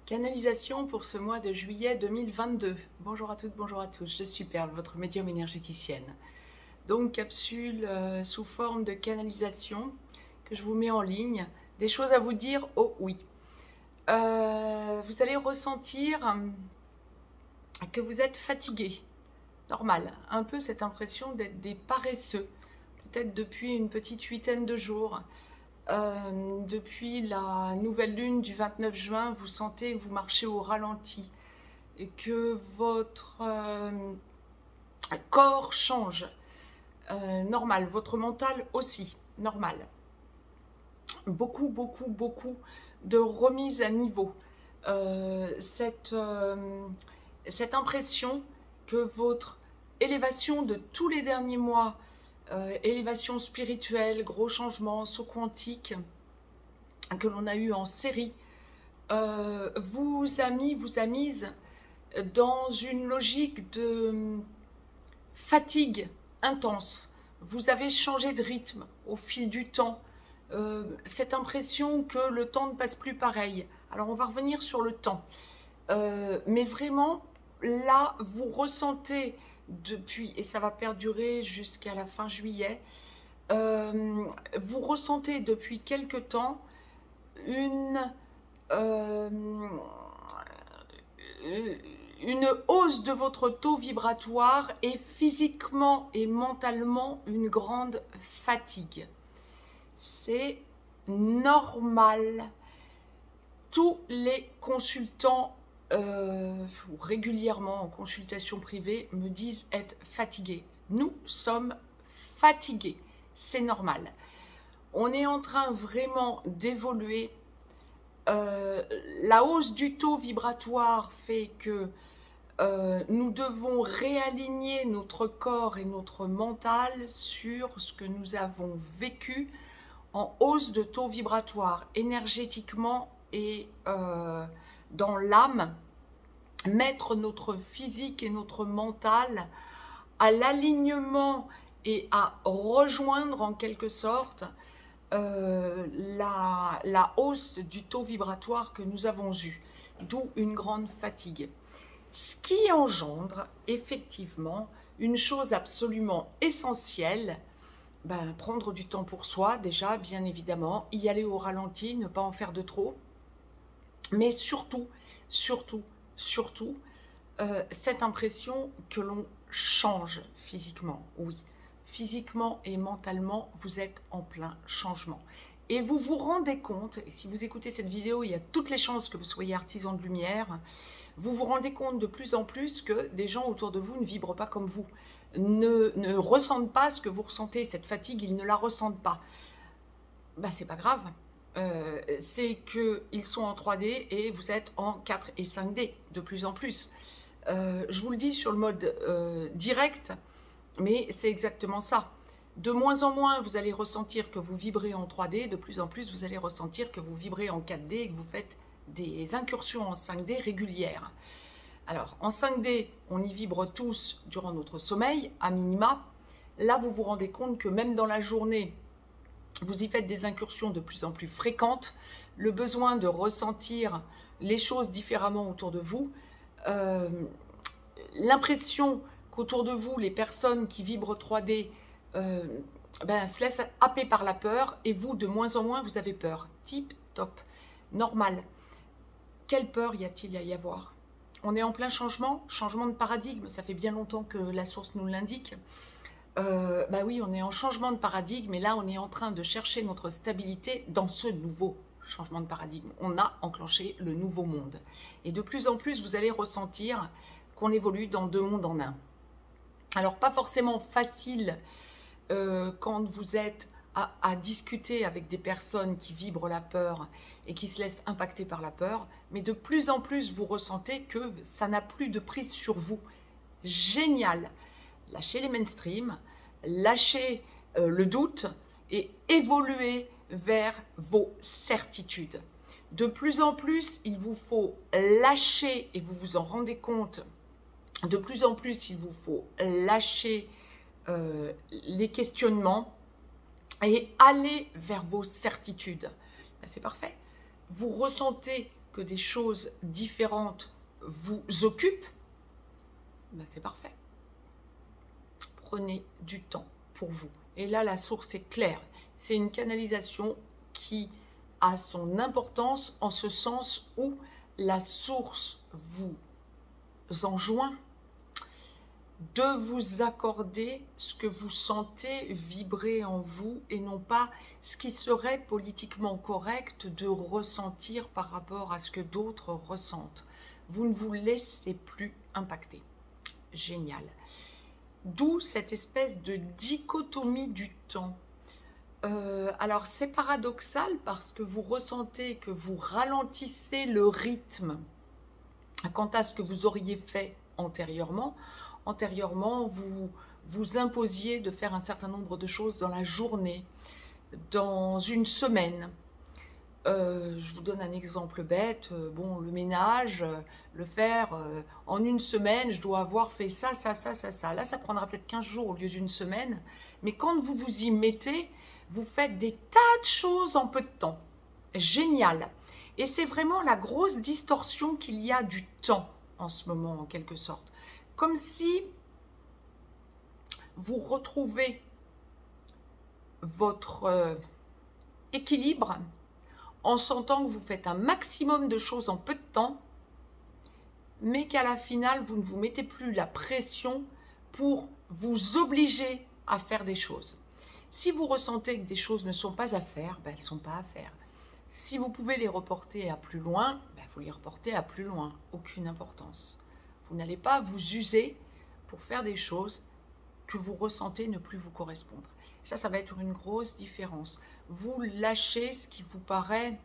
Canalisation pour ce mois de juillet 2022. Bonjour à toutes, bonjour à tous. Je suis Perle, votre médium énergéticienne. Donc, capsule sous forme de canalisation que je vous mets en ligne. Des choses à vous dire, oh oui. Vous allez ressentir que vous êtes fatigué. Normal, un peu cette impression d'être des paresseux. Peut-être depuis une petite huitaine de jours. Depuis la nouvelle lune du 29 juin, vous sentez que vous marchez au ralenti et que votre corps change. Normal, votre mental aussi, normal. Beaucoup de remise à niveau. Cette impression que votre élévation de tous les derniers mois, élévation spirituelle, gros changements, saut quantique que l'on a eu en série, vous a mise dans une logique de fatigue intense. Vous avez changé de rythme au fil du temps. Cette impression que le temps ne passe plus pareil. Alors on va revenir sur le temps. Mais vraiment, là, vous ressentez depuis, et ça va perdurer jusqu'à la fin juillet, vous ressentez depuis quelque temps une hausse de votre taux vibratoire et physiquement et mentalement une grande fatigue. C'est normal. Tous les consultants régulièrement en consultation privée me disent être fatigués. Nous sommes fatigués, c'est normal. On est en train vraiment d'évoluer. La hausse du taux vibratoire fait que nous devons réaligner notre corps et notre mental sur ce que nous avons vécu en hausse de taux vibratoire énergétiquement et dans l'âme, mettre notre physique et notre mental à l'alignement et à rejoindre en quelque sorte la hausse du taux vibratoire que nous avons eu, d'où une grande fatigue. Ce qui engendre effectivement une chose absolument essentielle, prendre du temps pour soi déjà, bien évidemment, y aller au ralenti, ne pas en faire de trop, mais surtout, cette impression que l'on change physiquement, oui. Physiquement et mentalement, vous êtes en plein changement. Et vous vous rendez compte, et si vous écoutez cette vidéo, il y a toutes les chances que vous soyez artisan de lumière, vous vous rendez compte de plus en plus que des gens autour de vous ne vibrent pas comme vous, ne ressentent pas ce que vous ressentez, cette fatigue, ils ne la ressentent pas. C'est pas grave. C'est qu'ils sont en 3D et vous êtes en 4 et 5D de plus en plus. Je vous le dis sur le mode direct, mais c'est exactement ça. De moins en moins, vous allez ressentir que vous vibrez en 3D, de plus en plus, vous allez ressentir que vous vibrez en 4D et que vous faites des incursions en 5D régulières. Alors, en 5D, on y vibre tous durant notre sommeil, à minima. Là, vous vous rendez compte que même dans la journée, vous y faites des incursions de plus en plus fréquentes, le besoin de ressentir les choses différemment autour de vous, l'impression qu'autour de vous, les personnes qui vibrent 3D se laissent happer par la peur et vous, de moins en moins, vous avez peur. Tip top, normal. Quelle peur y a-t-il à y avoir? On est en plein changement de paradigme, ça fait bien longtemps que la source nous l'indique. Oui, on est en changement de paradigme et là, on est en train de chercher notre stabilité dans ce nouveau changement de paradigme. On a enclenché le nouveau monde. Et de plus en plus, vous allez ressentir qu'on évolue dans deux mondes en un. Alors, pas forcément facile quand vous êtes à discuter avec des personnes qui vibrent la peur et qui se laissent impacter par la peur, mais de plus en plus, vous ressentez que ça n'a plus de prise sur vous. Génial! Lâchez les mainstream, lâchez le doute et évoluez vers vos certitudes. De plus en plus, il vous faut lâcher, et vous vous en rendez compte, de plus en plus, il vous faut lâcher les questionnements et aller vers vos certitudes. C'est parfait. Vous ressentez que des choses différentes vous occupent, ben c'est parfait. Prenez du temps pour vous. Et là, la source est claire. C'est une canalisation qui a son importance en ce sens où la source vous enjoint de vous accorder ce que vous sentez vibrer en vous et non pas ce qui serait politiquement correct de ressentir par rapport à ce que d'autres ressentent. Vous ne vous laissez plus impacter. Génial. D'où cette espèce de dichotomie du temps. Alors c'est paradoxal parce que vous ressentez que vous ralentissez le rythme quant à ce que vous auriez fait antérieurement. Antérieurement, vous imposiez de faire un certain nombre de choses dans la journée, dans une semaine. Je vous donne un exemple bête. Bon, le ménage, le faire en une semaine, je dois avoir fait ça, ça, ça, ça, ça. Là, ça prendra peut-être 15 jours au lieu d'une semaine. Mais quand vous vous y mettez, vous faites des tas de choses en peu de temps. Génial. Et c'est vraiment la grosse distorsion qu'il y a du temps en ce moment, en quelque sorte. Comme si vous retrouvez votre équilibre en sentant que vous faites un maximum de choses en peu de temps, mais qu'à la finale, vous ne vous mettez plus la pression pour vous obliger à faire des choses. Si vous ressentez que des choses ne sont pas à faire, ben, elles ne sont pas à faire. Si vous pouvez les reporter à plus loin, ben, vous les reportez à plus loin. Aucune importance. Vous n'allez pas vous user pour faire des choses que vous ressentez ne plus vous correspondre. Ça va être une grosse différence. Vous lâchez ce qui vous paraît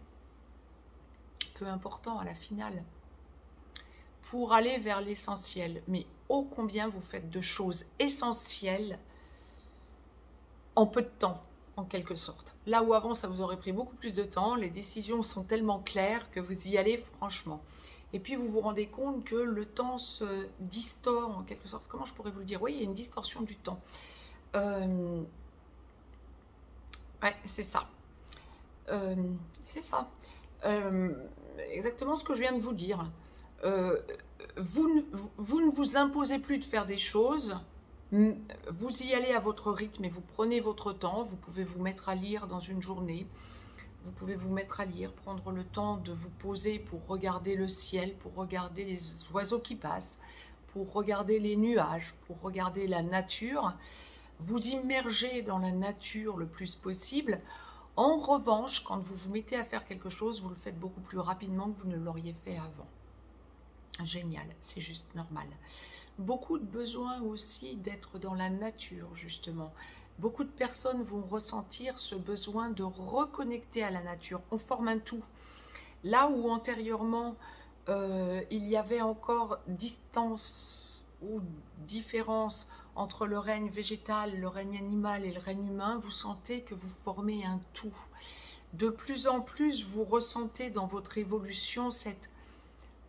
peu important à la finale pour aller vers l'essentiel. Mais ô combien vous faites de choses essentielles en peu de temps, en quelque sorte. Là où avant, ça vous aurait pris beaucoup plus de temps, les décisions sont tellement claires que vous y allez franchement. Et puis, vous vous rendez compte que le temps se distord, en quelque sorte. Comment je pourrais vous le dire? Oui, il y a une distorsion du temps. Ouais, c'est ça. C'est ça. Exactement ce que je viens de vous dire. Vous ne vous imposez plus de faire des choses. Vous y allez à votre rythme et vous prenez votre temps. Vous pouvez vous mettre à lire dans une journée. Vous pouvez vous mettre à lire, prendre le temps de vous poser pour regarder le ciel, pour regarder les oiseaux qui passent, pour regarder les nuages, pour regarder la nature. Vous immergez dans la nature le plus possible. En revanche, quand vous vous mettez à faire quelque chose, vous le faites beaucoup plus rapidement que vous ne l'auriez fait avant. Génial, c'est juste normal. Beaucoup de besoin aussi d'être dans la nature, justement. Beaucoup de personnes vont ressentir ce besoin de reconnecter à la nature. On forme un tout. Là où antérieurement, il y avait encore distance ou différence entre le règne végétal, le règne animal et le règne humain, vous sentez que vous formez un tout. De plus en plus, vous ressentez dans votre évolution cet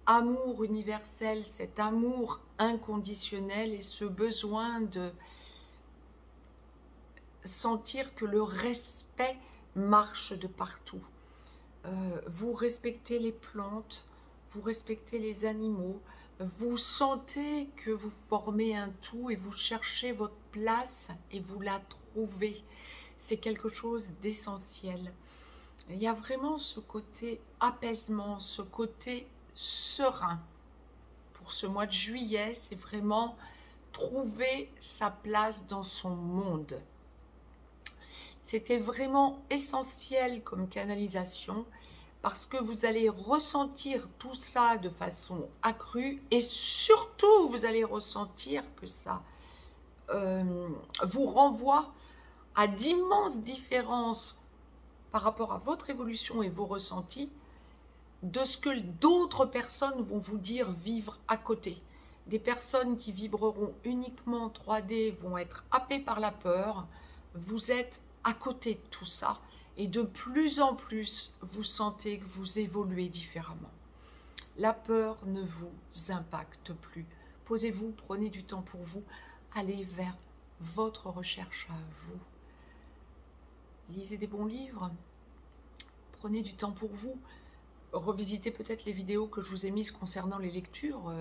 amour universel, cet amour inconditionnel et ce besoin de sentir que le respect marche de partout. Vous respectez les plantes, vous respectez les animaux, vous sentez que vous formez un tout et vous cherchez votre place et vous la trouvez. C'est quelque chose d'essentiel. Il y a vraiment ce côté apaisement, ce côté serein. Pour ce mois de juillet, c'est vraiment trouver sa place dans son monde. C'était vraiment essentiel comme canalisation parce que vous allez ressentir tout ça de façon accrue et surtout vous allez ressentir que ça vous renvoie à d'immenses différences par rapport à votre évolution et vos ressentis de ce que d'autres personnes vont vous dire vivre à côté. Des personnes qui vibreront uniquement en 3D vont être happées par la peur. Vous êtes à côté de tout ça et de plus en plus vous sentez que vous évoluez différemment. La peur ne vous impacte plus. Posez-vous, prenez du temps pour vous, allez vers votre recherche à vous. Lisez des bons livres, prenez du temps pour vous, revisiter peut-être les vidéos que je vous ai mises concernant les lectures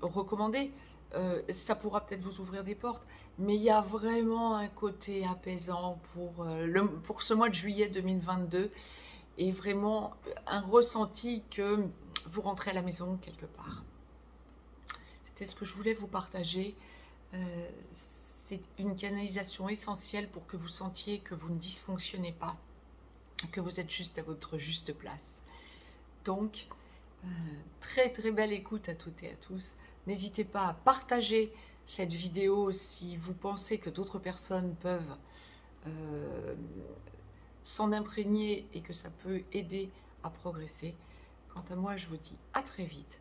recommandées. Ça pourra peut-être vous ouvrir des portes, mais il y a vraiment un côté apaisant pour ce mois de juillet 2022 et vraiment un ressenti que vous rentrez à la maison quelque part. C'était ce que je voulais vous partager. C'est une canalisation essentielle pour que vous sentiez que vous ne dysfonctionnez pas, que vous êtes juste à votre juste place. Donc, très très belle écoute à toutes et à tous. N'hésitez pas à partager cette vidéo si vous pensez que d'autres personnes peuvent s'en imprégner et que ça peut aider à progresser. Quant à moi, je vous dis à très vite.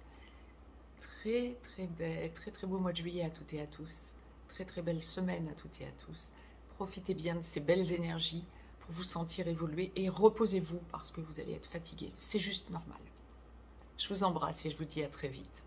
Très très beau mois de juillet à toutes et à tous. Très très belle semaine à toutes et à tous. Profitez bien de ces belles énergies pour vous sentir évoluer et reposez-vous parce que vous allez être fatigué. C'est juste normal. Je vous embrasse et je vous dis à très vite.